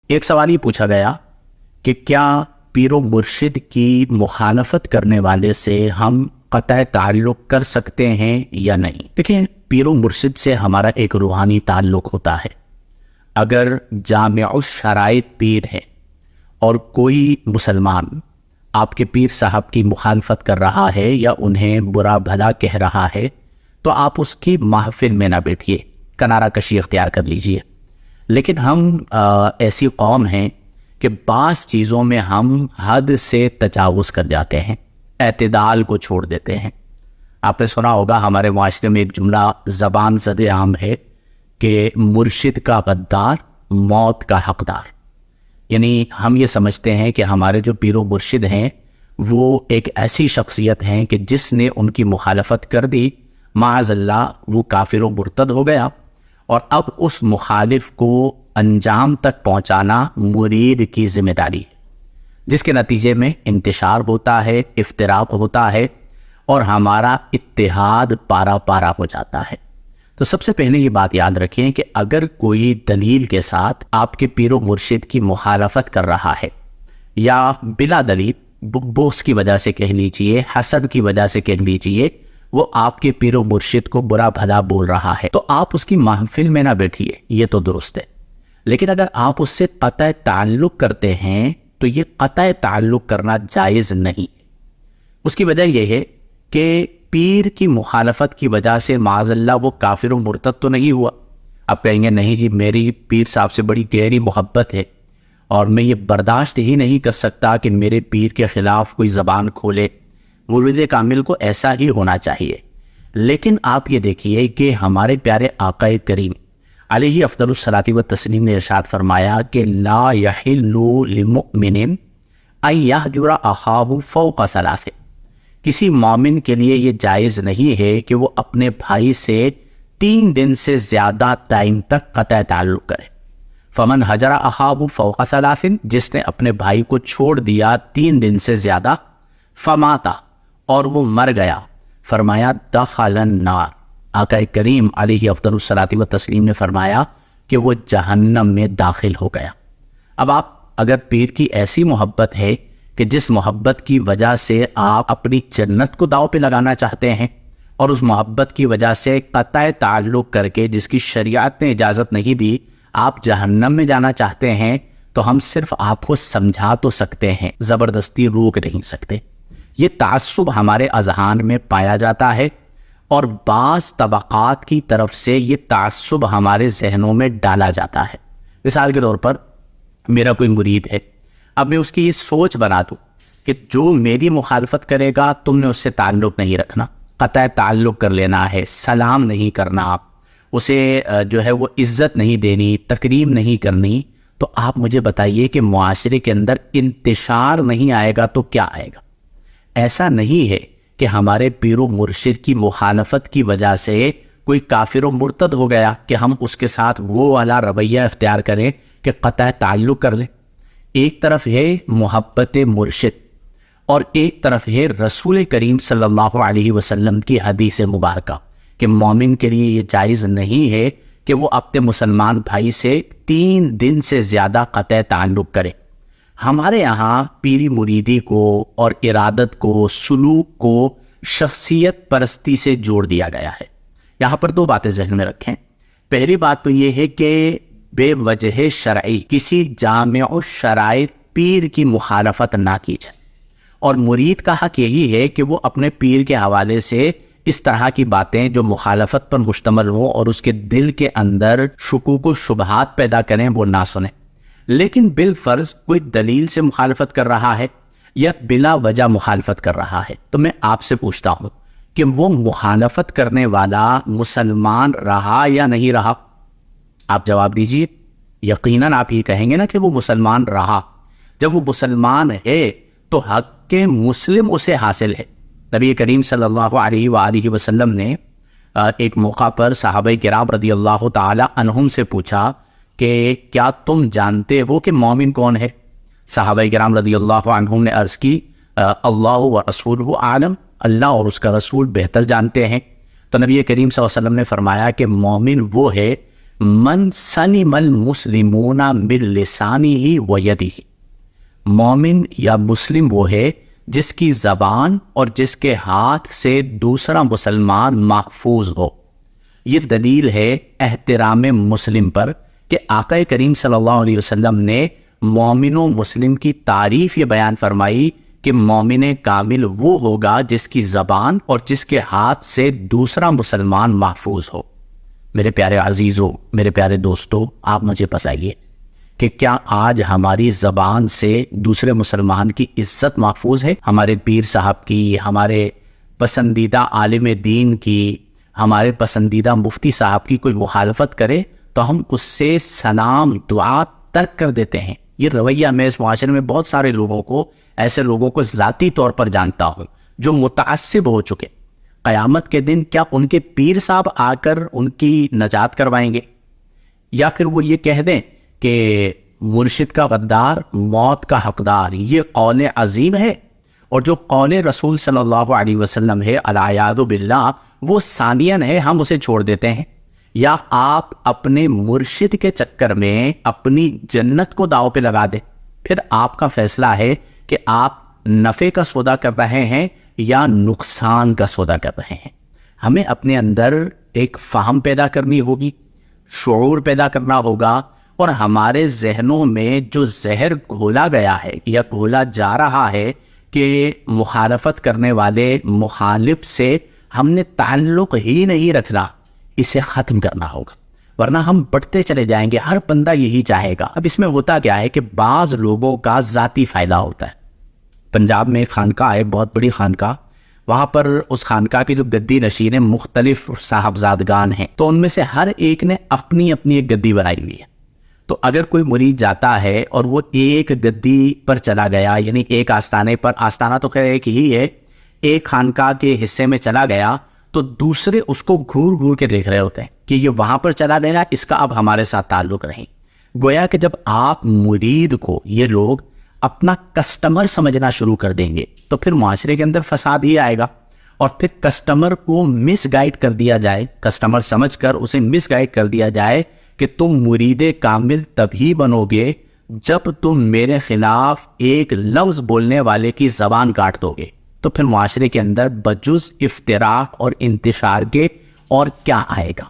ایک سوال یہ پوچھا گیا کہ کیا پیر و مرشد کی مخالفت کرنے والے سے ہم قطع تعلق کر سکتے ہیں یا نہیں؟ دیکھیں، پیر و مرشد سے ہمارا ایک روحانی تعلق ہوتا ہے۔ اگر جامع الشرائط پیر ہے اور کوئی مسلمان آپ کے پیر صاحب کی مخالفت کر رہا ہے یا انہیں برا بھلا کہہ رہا ہے تو آپ اس کی محفل میں نہ بیٹھیے، کنارہ کشی اختیار کر لیجئے۔ لیکن ہم ایسی قوم ہیں کہ بعض چیزوں میں ہم حد سے تجاوز کر جاتے ہیں، اعتدال کو چھوڑ دیتے ہیں۔ آپ نے سنا ہوگا ہمارے معاشرے میں ایک جملہ زبان زد عام ہے کہ مرشد کا غدار، موت کا حقدار۔ یعنی ہم یہ سمجھتے ہیں کہ ہمارے جو پیر و مرشد ہیں وہ ایک ایسی شخصیت ہیں کہ جس نے ان کی مخالفت کر دی، معاذ اللہ وہ کافر و مرتد ہو گیا، اور اب اس مخالف کو انجام تک پہنچانا مرید کی ذمہ داری ہے، جس کے نتیجے میں انتشار ہوتا ہے، افتراق ہوتا ہے، اور ہمارا اتحاد پارا پارا ہو جاتا ہے۔ تو سب سے پہلے یہ بات یاد رکھیں کہ اگر کوئی دلیل کے ساتھ آپ کے پیر و مرشد کی مخالفت کر رہا ہے، یا بلا دلیل بغض کی وجہ سے کہہ لیجئے، حسد کی وجہ سے کہہ لیجئے، وہ آپ کے پیر و مرشد کو برا بھلا بول رہا ہے، تو آپ اس کی محفل میں نہ بیٹھیے، یہ تو درست ہے۔ لیکن اگر آپ اس سے قطع تعلق کرتے ہیں تو یہ قطع تعلق کرنا جائز نہیں۔ اس کی وجہ یہ ہے کہ پیر کی مخالفت کی وجہ سے معاذ اللہ وہ کافر و مرتد تو نہیں ہوا۔ آپ کہیں گے نہیں جی، میری پیر صاحب سے بڑی گہری محبت ہے اور میں یہ برداشت ہی نہیں کر سکتا کہ میرے پیر کے خلاف کوئی زبان کھولے۔ مرید کامل کو ایسا ہی ہونا چاہیے۔ لیکن آپ یہ دیکھیے کہ ہمارے پیارے آقا کریم علیہ افضل الصلاۃ والتسلیم نے ارشاد فرمایا کہ لا یحل لمؤمن ان یہجر اخاہ فوق ثلاث، کسی مومن کے لیے یہ جائز نہیں ہے کہ وہ اپنے بھائی سے 3 دن سے زیادہ ٹائم تک قطع تعلق کرے۔ فمن حجر اخاہ فوق ثلاث، جس نے اپنے بھائی کو چھوڑ دیا 3 دن سے زیادہ، فماتا، اور وہ مر گیا، فرمایا دخل النار، آقا کریم علیہ افضل الصلاۃ والتسلیم نے فرمایا کہ وہ جہنم میں داخل ہو گیا۔ اب آپ اگر پیر کی ایسی محبت ہے کہ جس محبت کی وجہ سے آپ اپنی جنت کو داؤ پہ لگانا چاہتے ہیں، اور اس محبت کی وجہ سے قطع تعلق کر کے جس کی شریعت نے اجازت نہیں دی آپ جہنم میں جانا چاہتے ہیں، تو ہم صرف آپ کو سمجھا تو سکتے ہیں، زبردستی روک نہیں سکتے۔ یہ تعصب ہمارے اذہان میں پایا جاتا ہے، اور بعض طبقات کی طرف سے یہ تعصب ہمارے ذہنوں میں ڈالا جاتا ہے۔ مثال کے طور پر میرا کوئی مرید ہے، اب میں اس کی یہ سوچ بنا دوں کہ جو میری مخالفت کرے گا تم نے اس سے تعلق نہیں رکھنا، قطع تعلق کر لینا ہے، سلام نہیں کرنا، آپ اسے جو ہے وہ عزت نہیں دینی، تکریم نہیں کرنی، تو آپ مجھے بتائیے کہ معاشرے کے اندر انتشار نہیں آئے گا تو کیا آئے گا؟ ایسا نہیں ہے کہ ہمارے پیر و مرشد کی مخالفت کی وجہ سے کوئی کافر و مرتد ہو گیا کہ ہم اس کے ساتھ وہ والا رویہ اختیار کریں کہ قطع تعلق کر لیں۔ ایک طرف ہے محبت مرشد، اور ایک طرف ہے رسول کریم صلی اللہ علیہ وسلم کی حدیث مبارکہ کہ مومن کے لیے یہ جائز نہیں ہے کہ وہ اپنے مسلمان بھائی سے 3 دن سے زیادہ قطع تعلق کرے۔ ہمارے یہاں پیری مریدی کو اور ارادت کو، سلوک کو شخصیت پرستی سے جوڑ دیا گیا ہے۔ یہاں پر 2 باتیں ذہن میں رکھیں۔ پہلی بات تو یہ ہے کہ بے وجہ شرعی کسی جامع الشرائط پیر کی مخالفت نہ کی جائے، اور مرید کا حق یہی ہے کہ وہ اپنے پیر کے حوالے سے اس طرح کی باتیں جو مخالفت پر مشتمل ہوں اور اس کے دل کے اندر شکوک و شبہات پیدا کریں وہ نہ سنیں۔ لیکن بالفرض کوئی دلیل سے مخالفت کر رہا ہے یا بلا وجہ مخالفت کر رہا ہے، تو میں آپ سے پوچھتا ہوں کہ وہ مخالفت کرنے والا مسلمان رہا یا نہیں رہا؟ آپ جواب دیجئے۔ یقیناً آپ یہ کہیں گے نا کہ وہ مسلمان رہا۔ جب وہ مسلمان ہے تو حق مسلم اسے حاصل ہے۔ نبی کریم صلی اللہ علیہ وآلہ وسلم نے ایک موقع پر صحابہ کرام رضی اللہ تعالی عنہم سے پوچھا کہ کیا تم جانتے ہو کہ مومن کون ہے؟ صحابہ کرام رضی اللہ عنہم نے عرض کی اللہ و رسولہ عالم، اللہ اور اس کا رسول بہتر جانتے ہیں۔ تو نبی کریم صلی اللہ علیہ وسلم نے فرمایا کہ مومن وہ ہے من سلم المسلمون من لسانه و یده، مومن یا مسلم وہ ہے جس کی زبان اور جس کے ہاتھ سے دوسرا مسلمان محفوظ ہو۔ یہ دلیل ہے احترام مسلم پر کہ آقا کریم صلی اللہ علیہ وسلم نے مومن و مسلم کی تعریف یہ بیان فرمائی کہ مومن کامل وہ ہوگا جس کی زبان اور جس کے ہاتھ سے دوسرا مسلمان محفوظ ہو۔ میرے پیارے عزیزوں، میرے پیارے دوستوں، آپ مجھے بتائیے کہ کیا آج ہماری زبان سے دوسرے مسلمان کی عزت محفوظ ہے؟ ہمارے پیر صاحب کی، ہمارے پسندیدہ عالم دین کی، ہمارے پسندیدہ مفتی صاحب کی کوئی مخالفت کرے تو ہم اس سے سلام دعا ترک کر دیتے ہیں۔ یہ رویہ میں اس معاشرے میں بہت سارے لوگوں کو، ایسے لوگوں کو ذاتی طور پر جانتا ہوں جو متعصب ہو چکے۔ قیامت کے دن کیا ان کے پیر صاحب آ کر ان کی نجات کروائیں گے؟ یا پھر وہ یہ کہہ دیں کہ مرشد کا غدار موت کا حقدار؟ یہ قول عظیم ہے، اور جو قول رسول صلی اللہ علیہ وسلم ہے العیاذ باللہ وہ ثانیاً ہے، ہم اسے چھوڑ دیتے ہیں۔ یا آپ اپنے مرشد کے چکر میں اپنی جنت کو داؤ پہ لگا دیں، پھر آپ کا فیصلہ ہے کہ آپ نفع کا سودا کر رہے ہیں یا نقصان کا سودا کر رہے ہیں۔ ہمیں اپنے اندر ایک فہم پیدا کرنی ہوگی، شعور پیدا کرنا ہوگا، اور ہمارے ذہنوں میں جو زہر گھولا گیا ہے یا گھولا جا رہا ہے کہ مخالفت کرنے والے مخالف سے ہم نے تعلق ہی نہیں رکھنا، اسے ختم کرنا ہوگا، ورنہ ہم بڑھتے چلے جائیں گے۔ ہر بندہ یہی چاہے گا۔ اب اس میں ہوتا کیا ہے کہ بعض لوگوں کا ذاتی فائدہ ہوتا ہے۔ پنجاب میں ایک خانقاہ ہے، بہت بڑی خانقاہ، وہاں پر اس خانقاہ کی جو گدی نشین ہیں مختلف صاحبزادگان ہیں، تو ان میں سے ہر ایک نے اپنی اپنی ایک گدی بنائی ہوئی ہے۔ تو اگر کوئی مرید جاتا ہے اور وہ ایک گدی پر چلا گیا، یعنی ایک آستانے پر، آستانہ تو خیر ایک ہی ہے، ایک خانقاہ کے حصے میں چلا گیا، تو دوسرے اس کو گھور گھور کے دیکھ رہے ہوتے ہیں کہ یہ وہاں پر چلا گیا، اس کا اب ہمارے ساتھ تعلق نہیں۔ گویا کہ جب آپ مرید کو یہ لوگ اپنا کسٹمر سمجھنا شروع کر دیں گے تو پھر معاشرے کے اندر فساد ہی آئے گا، اور پھر کسٹمر کو مس گائیڈ کر دیا جائے، کسٹمر سمجھ کر اسے مس گائیڈ کر دیا جائے کہ تم مرید کامل تبھی بنو گے جب تم میرے خلاف ایک لفظ بولنے والے کی زبان کاٹ دو گے، تو پھر معاشرے کے اندر بجز افتراء اور انتشار کے اور کیا آئے گا۔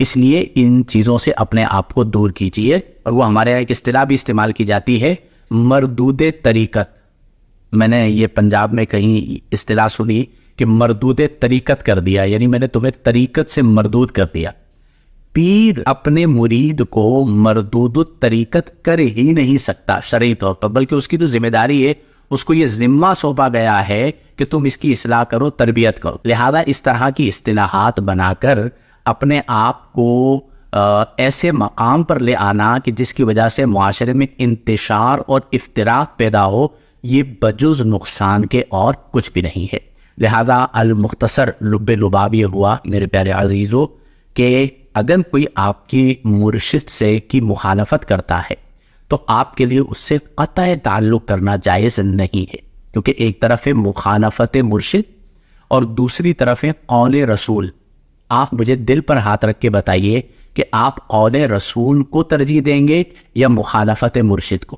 اس لیے ان چیزوں سے اپنے آپ کو دور کیجیے۔ اور وہ ہمارے یہاں ایک اصطلاح بھی استعمال کی جاتی ہے، مردود طریقت۔ میں نے یہ پنجاب میں کہیں اصطلاح سنی کہ مردود طریقت کر دیا، یعنی میں نے تمہیں طریقت سے مردود کر دیا۔ پیر اپنے مرید کو مردود طریقت کر ہی نہیں سکتا شرعی طور پر، بلکہ اس کی تو ذمہ داری ہے، اس کو یہ ذمہ سونپا گیا ہے کہ تم اس کی اصلاح کرو، تربیت کرو۔ لہذا اس طرح کی اصطلاحات بنا کر اپنے آپ کو ایسے مقام پر لے آنا کہ جس کی وجہ سے معاشرے میں انتشار اور افتراق پیدا ہو، یہ بجز نقصان کے اور کچھ بھی نہیں ہے۔ لہذا المختصر لب لباب یہ ہوا میرے پیارے عزیزو کہ اگر کوئی آپ کی مرشد سے کی مخالفت کرتا ہے تو آپ کے لیے اس سے قطع تعلق کرنا جائز نہیں ہے، کیونکہ ایک طرف ہے مخالفت مرشد اور دوسری طرف ہے قول رسول۔ آپ مجھے دل پر ہاتھ رکھ کے بتائیے کہ آپ قول رسول کو ترجیح دیں گے یا مخالفت مرشد کو؟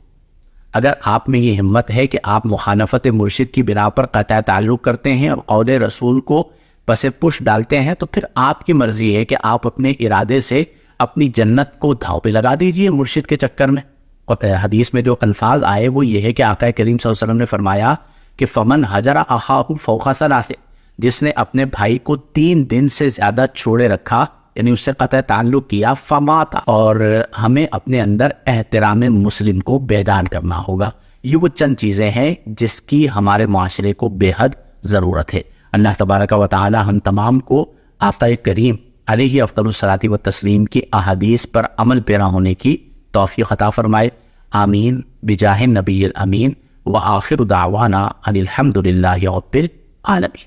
اگر آپ میں یہ ہمت ہے کہ آپ مخالفت مرشد کی بنا پر قطع تعلق کرتے ہیں اور قول رسول کو پس پش ڈالتے ہیں، تو پھر آپ کی مرضی ہے کہ آپ اپنے ارادے سے اپنی جنت کو دھاؤ پہ لگا دیجئے مرشد کے چکر میں۔ اور حدیث میں جو الفاظ آئے وہ یہ ہے کہ آقا کریم صلی اللہ علیہ وسلم نے فرمایا کہ فمن حجر اخاہ فوق ثلاث، جس نے اپنے بھائی کو 3 دن سے زیادہ چھوڑے رکھا، یعنی اس سے قطع تعلق کیا، فمات۔ اور ہمیں اپنے اندر احترام مسلم کو بیدار کرنا ہوگا۔ یہ وہ چند چیزیں ہیں جس کی ہمارے معاشرے کو بے حد ضرورت ہے۔ اللہ تبارک و تعالی ہم تمام کو آقا کریم علیہ افضل الصلاۃ والتسلیم کی احادیث پر عمل پیرا ہونے کی توفیق عطا فرمائے۔ آمین بجاہ النبی الامین، وآخر دعوانا ان الحمد للہ رب العالمین۔